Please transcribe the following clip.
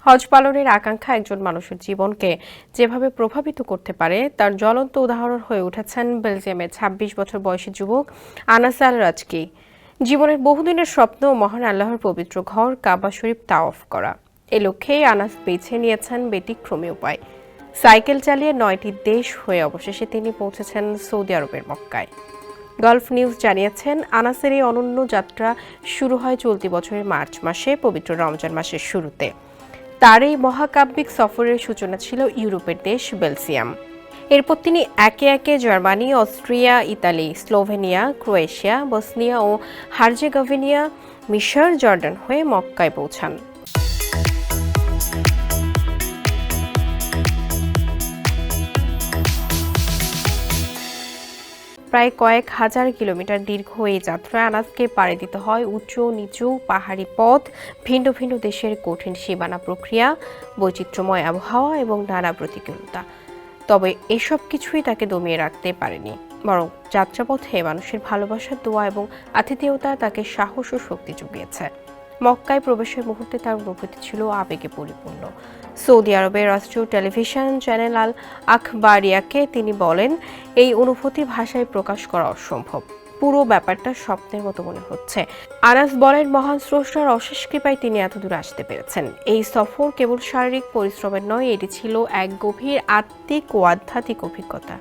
হজ পালনের আকাঙ্ক্ষা একজন মানুষের জীবনকে যেভাবে প্রভাবিত করতে পারে তার জ্বলন্ত উদাহরণ হয়ে উঠেছেন বেলজিয়ামের ২৬ বছর বয়সী যুবক আনাস আল রাজকি। জীবনের বহুদিনের স্বপ্ন মহান আল্লাহর পবিত্র ঘর কাবা শরীফ তাওয়াফ করা। এ লক্ষ্যেই আনাস বেছে নিয়েছেন ব্যতিক্রমী উপায়। সাইকেল চালিয়ে ৯টি দেশ হয়ে অবশেষে তিনি পৌঁছেছেন সৌদি আরবের মক্কায়। গালফ নিউজ জানিয়েছেন, আনাসের এই অনন্য যাত্রা শুরু হয় চলতি বছরের মার্চ মাসে পবিত্র রমজান মাসের শুরুতে। তার এই মহাকাব্যিক সফরের সূচনা ছিল ইউরোপের দেশ বেলজিয়াম। এরপর তিনি একে একে Germany, Austria, Italy, Slovenia, Croatia, Bosnia ও হার্জেগোভিনা, মিশর, জর্ডান হয়ে মক্কায় পৌঁছান। প্রায় কয়েক হাজার কিলোমিটার দীর্ঘ এই যাত্রায় আনাসকে পাড়ি দিতে হয় উঁচু নিচু পাহাড়ি পথ, ভিন্ন ভিন্ন দেশের কঠিন সীমানা প্রক্রিয়া, বৈচিত্র্যময় আবহাওয়া এবং নানা প্রতিকূলতা। তবে এসব কিছুই তাকে দমিয়ে রাখতে পারেনি, বরং যাত্রাপথে মানুষের ভালোবাসা, দোয়া এবং আতিথেয়তা তাকে সাহস ও শক্তি জুগিয়েছে। মক্কায় প্রবেশের মুহূর্তে তার অনুভূতি ছিল আবেগে পরিপূর্ণ। সৌদি আরবের রাষ্ট্রীয় টেলিভিশন চ্যানেল আল আখবারিয়াকে তিনি বলেন, এই অনুভূতি ভাষায় প্রকাশ করা অসম্ভব। পুরো ব্যাপারটা স্বপ্নের মতো মনে হচ্ছে। আনাস বলেন, মহান স্রষ্টার অশেষ কৃপায় তিনি এতদূর আসতে পেরেছেন। এই সফর কেবল শারীরিক পরিশ্রমের নয়, এটি ছিল এক গভীর আত্মিক ও আধ্যাত্মিক অভিজ্ঞতা।